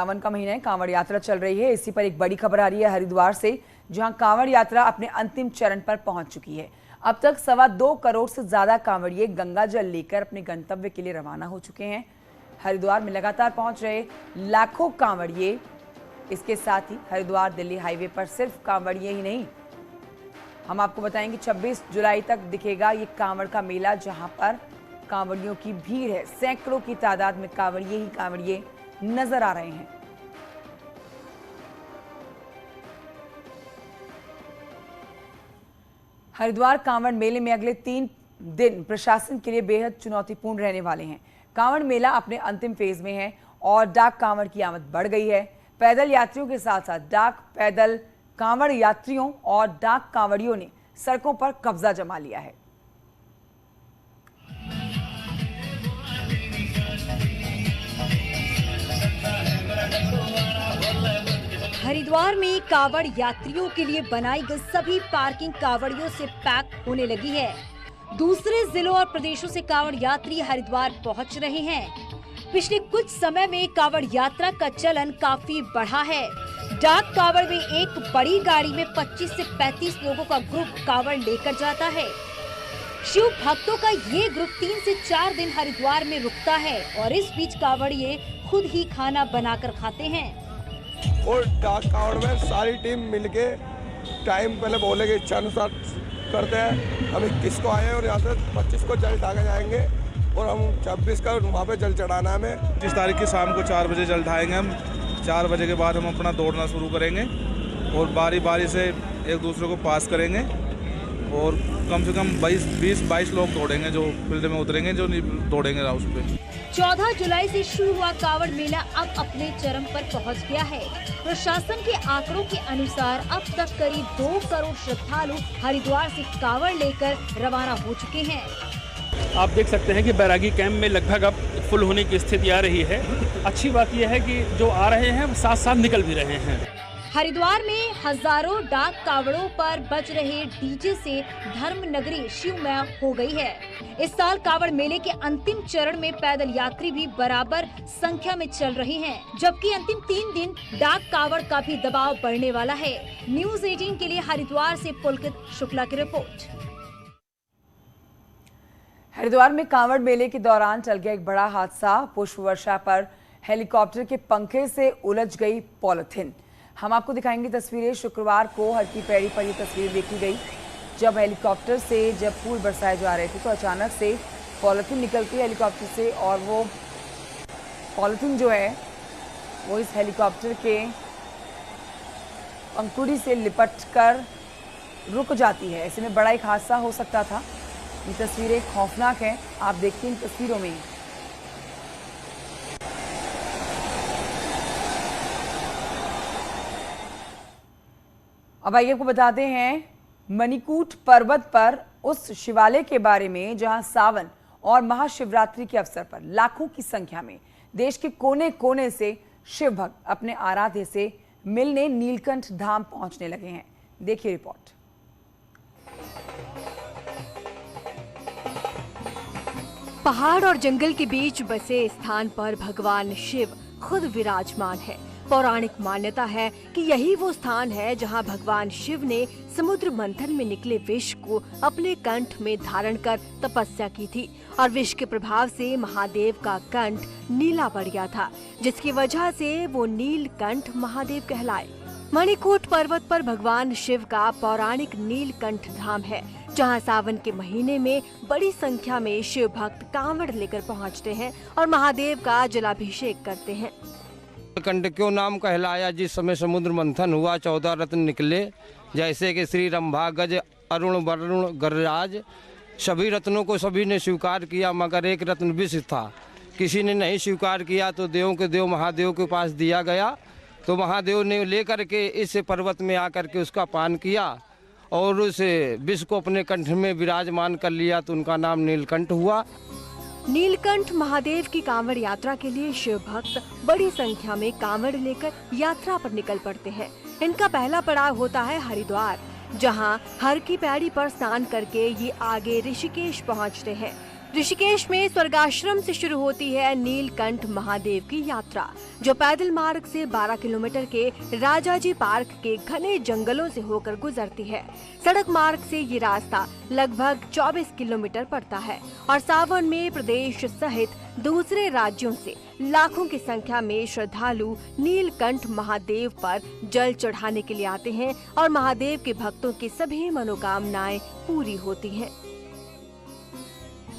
सावन का महीना है, कांवड़ यात्रा चल रही है। इसी पर एक बड़ी खबर आ रही है हरिद्वार से, जहां कांवड़ यात्रा अपने अंतिम चरण पर पहुंच चुकी है। अब तक 2.25 करोड़ से ज्यादा कांवड़िए गंगा जल लेकर अपने गंतव्य के लिए रवाना हो चुके हैं। हरिद्वार में लगातार पहुंच रहे लाखों कांवड़िए। इसके साथ ही हरिद्वार दिल्ली हाईवे पर सिर्फ कांवड़िए ही नहीं, हम आपको बताएंगे 26 जुलाई तक दिखेगा ये कांवड़ का मेला, जहां पर कांवड़ियों की भीड़ है। सैकड़ों की तादाद में कांवड़िए ही कांवड़िए नजर आ रहे हैं। हरिद्वार कांवड़ मेले में अगले 3 दिन प्रशासन के लिए बेहद चुनौतीपूर्ण रहने वाले हैं। कांवड़ मेला अपने अंतिम फेज में है और डाक कांवड़ की आमद बढ़ गई है। पैदल यात्रियों के साथ साथ डाक, पैदल कांवड़ यात्रियों और डाक कांवड़ियों ने सड़कों पर कब्जा जमा लिया है। हरिद्वार में कांवड़ यात्रियों के लिए बनाई गई सभी पार्किंग कांवड़ियों से पैक होने लगी है। दूसरे जिलों और प्रदेशों से कांवड़ यात्री हरिद्वार पहुंच रहे हैं। पिछले कुछ समय में कांवड़ यात्रा का चलन काफी बढ़ा है। डाक कांवड़ में एक बड़ी गाड़ी में 25 से 35 लोगों का ग्रुप कांवड़ लेकर जाता है। शिव भक्तों का ये ग्रुप 3 से 4 दिन हरिद्वार में रुकता है और इस बीच कांवड़िए खुद ही खाना बनाकर खाते हैं। और डाक कांवड़ में सारी टीम मिलके टाइम पहले बोले के इच्छा अनुसार करते हैं। हम 21 को आए हैं और यहाँ से 25 को जल ढाके जाएंगे और हम 26 का वहाँ पे जल चढ़ाना है हमें। 30 तारीख की शाम को 4 बजे जल ढाएंगे हम। 4 बजे के बाद हम अपना दौड़ना शुरू करेंगे और बारी बारी से एक दूसरे को पास करेंगे और कम से कम 20-22 लोग दौड़ेंगे, जो फील्ड में उतरेंगे, जो दौड़ेंगे राउस पे। 14 जुलाई से शुरू हुआ कांवड़ मेला अब अपने चरम पर पहुंच गया है। प्रशासन के आंकड़ों के अनुसार अब तक करीब 2 करोड़ श्रद्धालु हरिद्वार से कांवड़ लेकर रवाना हो चुके हैं। आप देख सकते हैं कि बैरागी कैंप में लगभग अब फुल होने की स्थिति आ रही है। अच्छी बात यह है कि जो आ रहे हैं साथ साथ निकल भी रहे हैं। हरिद्वार में हजारों डाक कावड़ों पर बज रहे डीजे से धर्म नगरी शिवमय हो गई है। इस साल कावड़ मेले के अंतिम चरण में पैदल यात्री भी बराबर संख्या में चल रहे हैं, जबकि अंतिम 3 दिन डाक कावड़ का भी दबाव बढ़ने वाला है। न्यूज़ 18 के लिए हरिद्वार से पुलकित शुक्ला की रिपोर्ट। हरिद्वार में कांवड़ मेले के दौरान चल गया एक बड़ा हादसा। पुष्प वर्षा पर हेलीकॉप्टर के पंखे से उलझ गई पॉलिथीन। हम आपको दिखाएंगे तस्वीरें। शुक्रवार को हर की पैड़ी पर ये तस्वीर देखी गई, जब हेलीकॉप्टर से जब फूल बरसाए जा रहे थे तो अचानक से पॉलिथीन निकलती है हेलीकॉप्टर से और वो पॉलिथीन जो है वो इस हेलीकॉप्टर के पंखुड़ी से लिपट कर रुक जाती है। ऐसे में बड़ा एक हादसा हो सकता था। ये तस्वीरें खौफनाक हैं, आप देखते हैं इन तस्वीरों में। अब आइए आपको बताते हैं मणिकूट पर्वत पर उस शिवालय के बारे में, जहां सावन और महाशिवरात्रि के अवसर पर लाखों की संख्या में देश के कोने कोने से शिव भक्त अपने आराध्य से मिलने नीलकंठ धाम पहुंचने लगे हैं। देखिए रिपोर्ट। पहाड़ और जंगल के बीच बसे स्थान पर भगवान शिव खुद विराजमान है। पौराणिक मान्यता है कि यही वो स्थान है जहां भगवान शिव ने समुद्र मंथन में निकले विष को अपने कंठ में धारण कर तपस्या की थी और विष के प्रभाव से महादेव का कंठ नीला पड़ गया था, जिसकी वजह से वो नीलकंठ महादेव कहलाए। मणिकूट पर्वत पर भगवान शिव का पौराणिक नीलकंठ धाम है, जहां सावन के महीने में बड़ी संख्या में शिव भक्त कांवड़ लेकर पहुंचते हैं और महादेव का जलाभिषेक करते हैं। नीलकंठ क्यों नाम कहलाया? जिस समय समुद्र मंथन हुआ 14 रत्न निकले, जैसे कि श्री रंभा, गज, अरुण, वरुण, गरराज। सभी रत्नों को सभी ने स्वीकार किया, मगर एक रत्न विष था। किसी ने नहीं स्वीकार किया तो देवों के देव महादेव के पास दिया गया। तो महादेव ने लेकर के इस पर्वत में आकर के उसका पान किया और उस विष को अपने कंठ में विराजमान कर लिया, तो उनका नाम नीलकंठ हुआ। नीलकंठ महादेव की कांवड़ यात्रा के लिए शिव भक्त बड़ी संख्या में कांवड़ लेकर यात्रा पर निकल पड़ते हैं। इनका पहला पड़ाव होता है हरिद्वार, जहां हर की पैड़ी पर स्नान करके ये आगे ऋषिकेश पहुंचते हैं। ऋषिकेश में स्वर्गाश्रम से शुरू होती है नीलकंठ महादेव की यात्रा, जो पैदल मार्ग से 12 किलोमीटर के राजाजी पार्क के घने जंगलों से होकर गुजरती है। सड़क मार्ग से ये रास्ता लगभग 24 किलोमीटर पड़ता है और सावन में प्रदेश सहित दूसरे राज्यों से लाखों की संख्या में श्रद्धालु नीलकंठ महादेव पर जल चढ़ाने के लिए आते हैं और महादेव के भक्तों की सभी मनोकामनाएं पूरी होती हैं।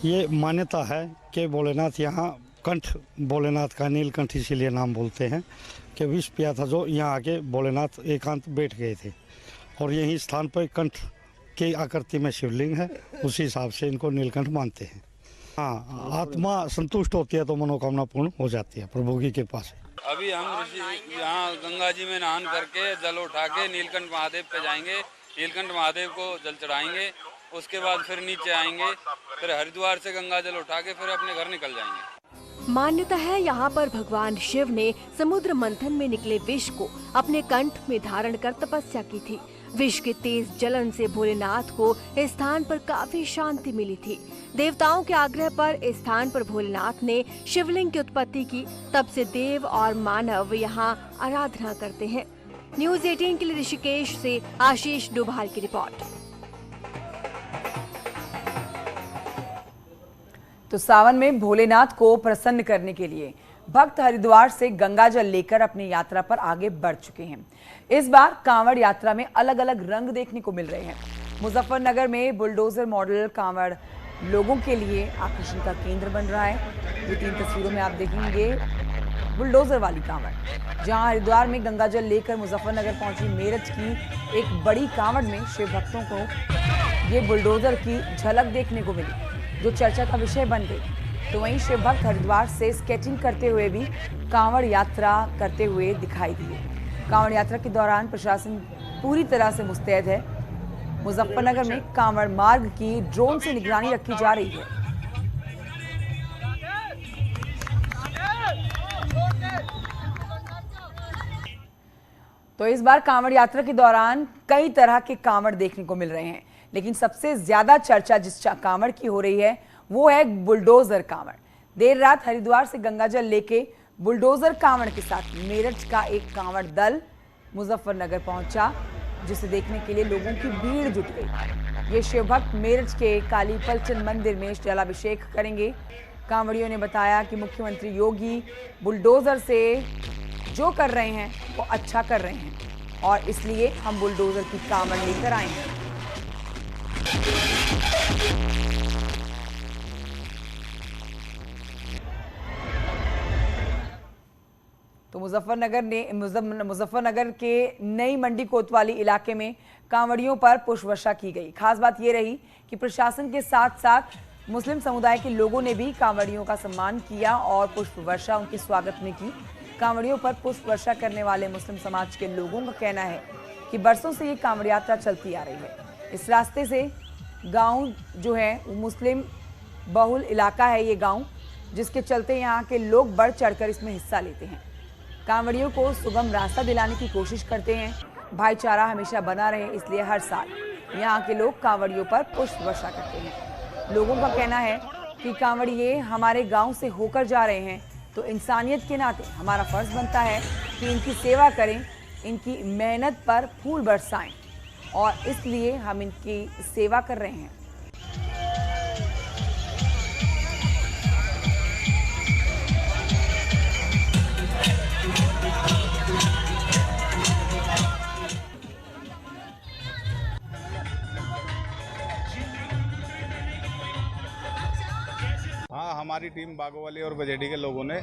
ये मान्यता है कि भोलेनाथ यहाँ कंठ भोलेनाथ का नीलकंठ इसीलिए नाम बोलते हैं कि विष पिया था जो यहाँ आके भोलेनाथ एकांत बैठ गए थे और यही स्थान पर कंठ की आकृति में शिवलिंग है, उसी हिसाब से इनको नीलकंठ मानते हैं। हाँ, आत्मा संतुष्ट होती है तो मनोकामना पूर्ण हो जाती है प्रभु की कृपा से। अभी हम यहाँ गंगा जी में नहान करके जल उठा के नीलकंठ महादेव पे जाएंगे, नीलकंठ महादेव को जल चढ़ाएंगे, उसके बाद फिर नीचे आएंगे, फिर हरिद्वार से गंगा जल उठा के फिर अपने घर निकल जाएंगे। मान्यता है यहाँ पर भगवान शिव ने समुद्र मंथन में निकले विष को अपने कंठ में धारण कर तपस्या की थी। विष के तेज जलन से भोलेनाथ को इस स्थान पर काफी शांति मिली थी। देवताओं के आग्रह पर इस स्थान पर भोलेनाथ ने शिवलिंग की उत्पत्ति की, तब से देव और मानव यहाँ आराधना करते हैं। न्यूज़ 18 के लिए ऋषिकेश से आशीष डोभाल की रिपोर्ट। तो सावन में भोलेनाथ को प्रसन्न करने के लिए भक्त हरिद्वार से गंगा जल लेकर अपनी यात्रा पर आगे बढ़ चुके हैं। इस बार कांवड़ यात्रा में अलग अलग रंग देखने को मिल रहे हैं। मुजफ्फरनगर में बुलडोजर मॉडल कांवड़ लोगों के लिए आकर्षण का केंद्र बन रहा है। ये 3 तस्वीरों में आप देखेंगे बुलडोजर वाली कांवड़, जहां हरिद्वार में गंगा जल लेकर मुजफ्फरनगर पहुंची मेरठ की एक बड़ी कांवड़ में शिव भक्तों को ये बुलडोजर की झलक देखने को मिली, जो चर्चा का विषय बन गई। तो वहीं शिव भक्त हरिद्वार से स्केटिंग करते हुए भी कांवड़ यात्रा करते हुए दिखाई दिए। कांवड़ यात्रा के दौरान प्रशासन पूरी तरह से मुस्तैद है। मुजफ्फरनगर में कांवड़ मार्ग की ड्रोन से निगरानी रखी जा रही है। तो इस बार कांवड़ यात्रा के दौरान कई तरह के कांवड़ देखने को मिल रहे हैं, लेकिन सबसे ज्यादा चर्चा जिस कांवड़ की हो रही है वो है बुलडोजर कांवड़। देर रात हरिद्वार से गंगाजल लेके बुलडोजर कांवड़ के साथ मेरठ का एक कांवड़ दल मुजफ्फरनगर पहुंचा, जिसे देखने के लिए लोगों की भीड़ जुट गई। ये शिव भक्त मेरठ के कालीपलचन मंदिर में जलाभिषेक करेंगे। कांवड़ियों ने बताया कि मुख्यमंत्री योगी बुलडोजर से जो कर रहे हैं वो अच्छा कर रहे हैं और इसलिए हम बुलडोजर की कांवड़ लेकर आए हैं। तो मुजफ्फरनगर के नई मंडी कोतवाली इलाके में कांवड़ियों पर पुष्प वर्षा की गई। खास बात यह रही कि प्रशासन के साथ साथ मुस्लिम समुदाय के लोगों ने भी कांवड़ियों का सम्मान किया और पुष्प वर्षा उनके स्वागत में की। कांवड़ियों पर पुष्प वर्षा करने वाले मुस्लिम समाज के लोगों का कहना है कि बरसों से ये कांवड़ यात्रा चलती आ रही है। इस रास्ते से गांव जो है मुस्लिम बहुल इलाका है ये गांव, जिसके चलते यहाँ के लोग बढ़ चढ़कर इसमें हिस्सा लेते हैं। कांवड़ियों को सुगम रास्ता दिलाने की कोशिश करते हैं। भाईचारा हमेशा बना रहे, इसलिए हर साल यहाँ के लोग कांवड़ियों पर पुष्प वर्षा करते हैं। लोगों का कहना है कि कांवड़िये हमारे गांव से होकर जा रहे हैं, तो इंसानियत के नाते हमारा फर्ज बनता है कि इनकी सेवा करें, इनकी मेहनत पर फूल बरसाएं और इसलिए हम इनकी सेवा कर रहे हैं। हाँ, हमारी टीम बागोवाली और गजेडी के लोगों ने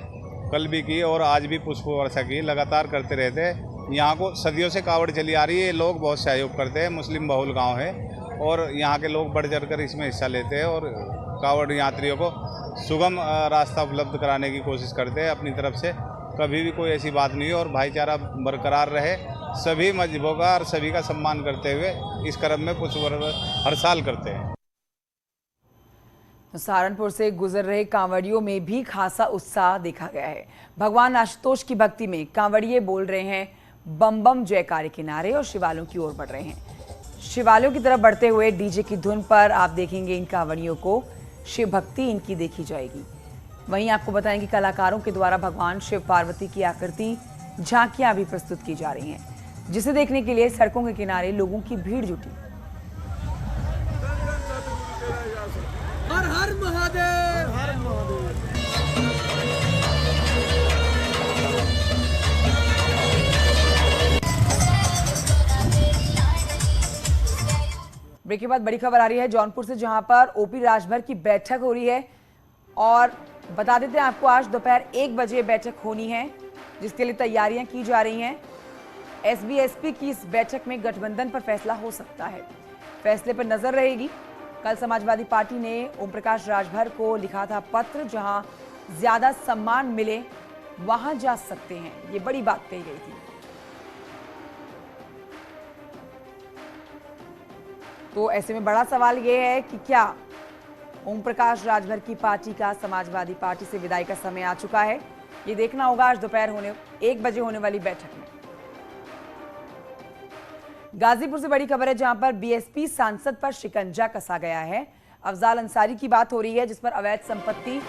कल भी की और आज भी पुष्प वर्षा की, लगातार करते रहते हैं। यहाँ को सदियों से कावड़ चली आ रही है, लोग बहुत सहयोग करते हैं। मुस्लिम बहुल गांव है और यहाँ के लोग बढ़ चढ़कर इसमें हिस्सा लेते हैं और कावड़ यात्रियों को सुगम रास्ता उपलब्ध कराने की कोशिश करते हैं अपनी तरफ से। कभी भी कोई ऐसी बात नहीं है और भाईचारा बरकरार रहे, सभी मजहबों का और सभी का सम्मान करते हुए इस क्रम में पुष्प वर्षा हर साल करते हैं। सहारनपुर से गुजर रहे कांवड़ियों में भी खासा उत्साह देखा गया है। भगवान आशुतोष की भक्ति में कांवड़िये बोल रहे हैं बम बम जयकारे के नारे और शिवालयों की ओर बढ़ रहे हैं। शिवालयों की तरफ बढ़ते हुए डीजे की धुन पर आप देखेंगे इन कांवड़ियों को। शिव भक्ति इनकी देखी जाएगी। वहीं आपको बताएं कि कलाकारों के द्वारा भगवान शिव पार्वती की आकृति झांकियां भी प्रस्तुत की जा रही हैं, जिसे देखने के लिए सड़कों के किनारे लोगों की भीड़ जुटी। हर हर महादेव, हर महादेव। ब्रेक के बाद बड़ी खबर आ रही है जौनपुर से, जहां पर ओपी राजभर की बैठक हो रही है और बता देते हैं आपको आज दोपहर 1 बजे बैठक होनी है, जिसके लिए तैयारियां की जा रही हैं। एसबी-एसपी की इस बैठक में गठबंधन पर फैसला हो सकता है, फैसले पर नजर रहेगी। कल समाजवादी पार्टी ने ओम प्रकाश राजभर को लिखा था पत्र, जहां ज्यादा सम्मान मिले वहां जा सकते हैं, ये बड़ी बात कही गई थी। तो ऐसे में बड़ा सवाल ये है कि क्या ओम प्रकाश राजभर की पार्टी का समाजवादी पार्टी से विदाई का समय आ चुका है, ये देखना होगा आज दोपहर 1 बजे होने वाली बैठक में। गाजीपुर से बड़ी खबर है, जहां पर बीएसपी सांसद पर शिकंजा कसा गया है। अफजाल अंसारी की बात हो रही है, जिस पर अवैध संपत्ति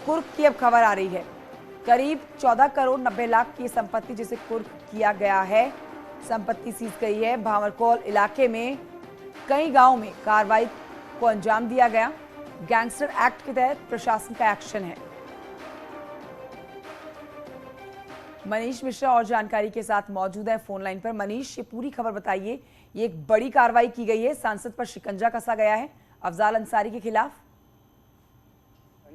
कुर्क की अब खबर आ रही है। करीब 14 करोड़ 90 लाख की संपत्ति जिसे कुर्क किया गया है, संपत्ति सीज गई है। भावरकोल इलाके में कई गांवों में कार्रवाई को अंजाम दिया गया। गैंगस्टर एक्ट के तहत प्रशासन का एक्शन है। मनीष मिश्रा और जानकारी के साथ मौजूद है फोन लाइन पर। मनीष, ये पूरी खबर बताइए, ये एक बड़ी कार्रवाई की गई है, सांसद पर शिकंजा कसा गया है अफजाल अंसारी के खिलाफ।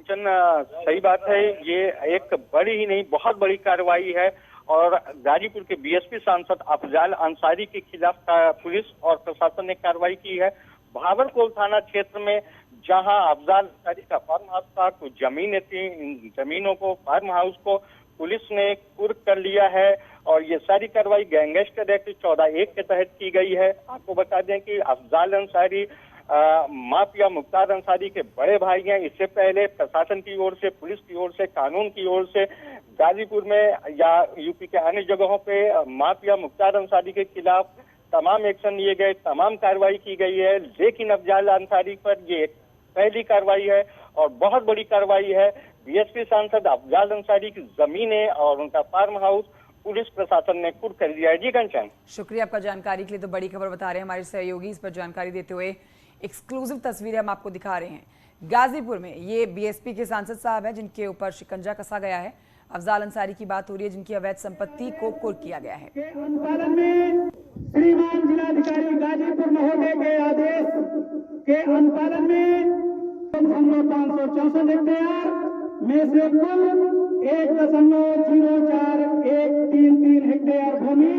सही बात है, ये एक बड़ी ही नहीं बहुत बड़ी कार्रवाई है और गाजीपुर के बीएसपी सांसद अफजाल अंसारी के खिलाफ पुलिस और प्रशासन ने कार्रवाई की है। भावरकोल थाना क्षेत्र में जहां अफजाल अंसारी का फार्म हाउस था, कुछ जमीनें थी, इन जमीनों को, फार्म हाउस को पुलिस ने कुर्क कर लिया है और ये सारी कार्रवाई गैंगस्टर एक्ट 14(1) के तहत की गई है। आपको बता दें कि अफजाल अंसारी माफिया मुख्तार अंसारी के बड़े भाई हैं। इससे पहले प्रशासन की ओर से, पुलिस की ओर से, कानून की ओर से गाजीपुर में या यूपी के अन्य जगहों पे माफिया मुख्तार अंसारी के खिलाफ तमाम एक्शन लिए गए, तमाम कार्रवाई की गई है। लेकिन अफजाल अंसारी पर ये पहली कार्रवाई है और बहुत बड़ी कार्रवाई है। बीएसपी सांसद अफजाल अंसारी की जमीनें और उनका फार्म हाउस पुलिस प्रशासन ने कुर्क कर लिया है। जी कंचन, शुक्रिया आपका जानकारी के लिए। तो बड़ी खबर बता रहे हैं हमारे सहयोगी, इस पर जानकारी देते हुए एक्सक्लूसिव तस्वीरें हम आपको दिखा रहे हैं। गाजीपुर में ये बीएसपी के सांसद साहब हैं जिनके ऊपर शिकंजा कसा गया है। अफजाल अंसारी की बात हो रही है, जिनकी अवैध संपत्ति को कुर्क किया गया है। अनुपालन में श्रीमान जिलाधिकारी गाजीपुर महोदय के आदेश के अनुपालन में 564 हेक्टेयर में से कुल 1.04133 हेक्टेयर भूमि